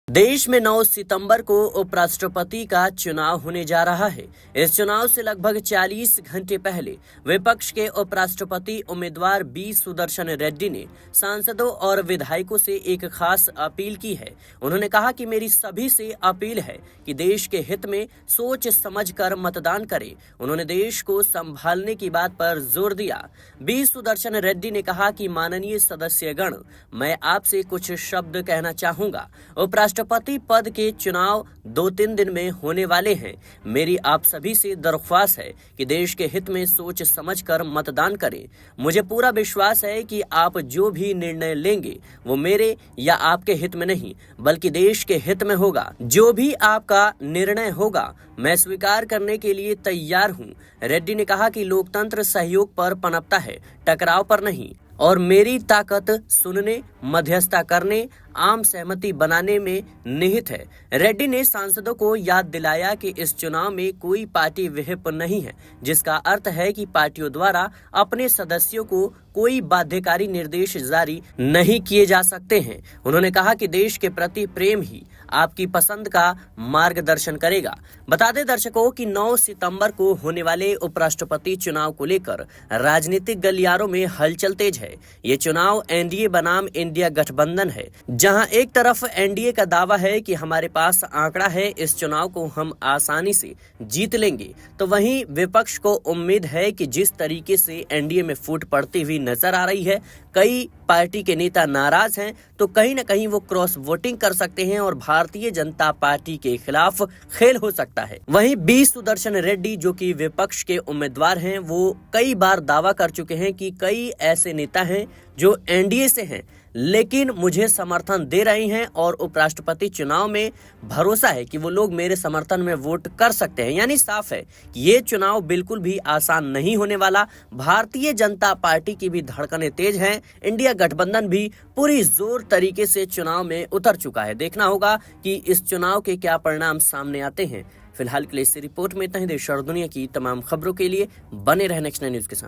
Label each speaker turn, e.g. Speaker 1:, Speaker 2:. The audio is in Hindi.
Speaker 1: देश में 9 सितंबर को उपराष्ट्रपति का चुनाव होने जा रहा है। इस चुनाव से लगभग 40 घंटे पहले विपक्ष के उपराष्ट्रपति उम्मीदवार बी सुदर्शन रेड्डी ने सांसदों और विधायकों से एक खास अपील की है। उन्होंने कहा कि मेरी सभी से अपील है कि देश के हित में सोच समझकर मतदान करें। उन्होंने देश को संभालने की बात पर जोर दिया। बी सुदर्शन रेड्डी ने कहा कि माननीय सदस्यगण, मैं आपसे कुछ शब्द कहना चाहूंगा। राष्ट्रपति पद के चुनाव 2-3 दिन में होने वाले हैं। मेरी आप सभी से दरख्वास्त है कि देश के हित में सोच समझकर मतदान करें। मुझे पूरा विश्वास है कि आप जो भी निर्णय लेंगे वो मेरे या आपके हित में नहीं बल्कि देश के हित में होगा। जो भी आपका निर्णय होगा मैं स्वीकार करने के लिए तैयार हूं। रेड्डी ने कहा कि लोकतंत्र सहयोग पर पनपता है, टकराव पर नहीं, और मेरी ताकत सुनने, मध्यस्थता करने, आम सहमति बनाने में निहित है। रेड्डी ने सांसदों को याद दिलाया कि इस चुनाव में कोई पार्टी व्हिप नहीं है, जिसका अर्थ है कि पार्टियों द्वारा अपने सदस्यों को कोई बाध्यकारी निर्देश जारी नहीं किए जा सकते हैं। उन्होंने कहा कि देश के प्रति प्रेम ही आपकी पसंद का मार्गदर्शन करेगा। बता दें दर्शकों कि 9 सितंबर को होने वाले उपराष्ट्रपति चुनाव को लेकर राजनीतिक गलियारों में हलचल तेज है। ये चुनाव एनडीए बनाम इंडिया गठबंधन है, जहां एक तरफ एनडीए का दावा है कि हमारे पास आंकड़ा है, इस चुनाव को हम आसानी से जीत लेंगे, तो वहीं विपक्ष को उम्मीद है कि जिस तरीके से एनडीए में फूट पड़ती हुई नजर आ रही है, कई पार्टी के नेता नाराज हैं, तो कहीं न कहीं वो क्रॉस वोटिंग कर सकते हैं और भारतीय जनता पार्टी के खिलाफ खेल हो सकता है। वहीं बी सुदर्शन रेड्डी जो कि विपक्ष के उम्मीदवार हैं, वो कई बार दावा कर चुके हैं कि कई ऐसे नेता हैं जो एनडीए से हैं लेकिन मुझे समर्थन दे रहे हैं और उपराष्ट्रपति चुनाव में भरोसा है कि वो लोग मेरे समर्थन में वोट कर सकते हैं। यानी साफ है कि ये चुनाव बिल्कुल भी आसान नहीं होने वाला। भारतीय जनता पार्टी की भी धड़कनें तेज हैं। इंडिया गठबंधन भी पूरी जोर तरीके से चुनाव में उतर चुका है। देखना होगा कि इस चुनाव के क्या परिणाम सामने आते हैं। फिलहाल के लिए इस रिपोर्ट में इतना ही। देश और दुनिया की तमाम खबरों के लिए बने रहे नेक्स्ट 9 न्यूज के साथ।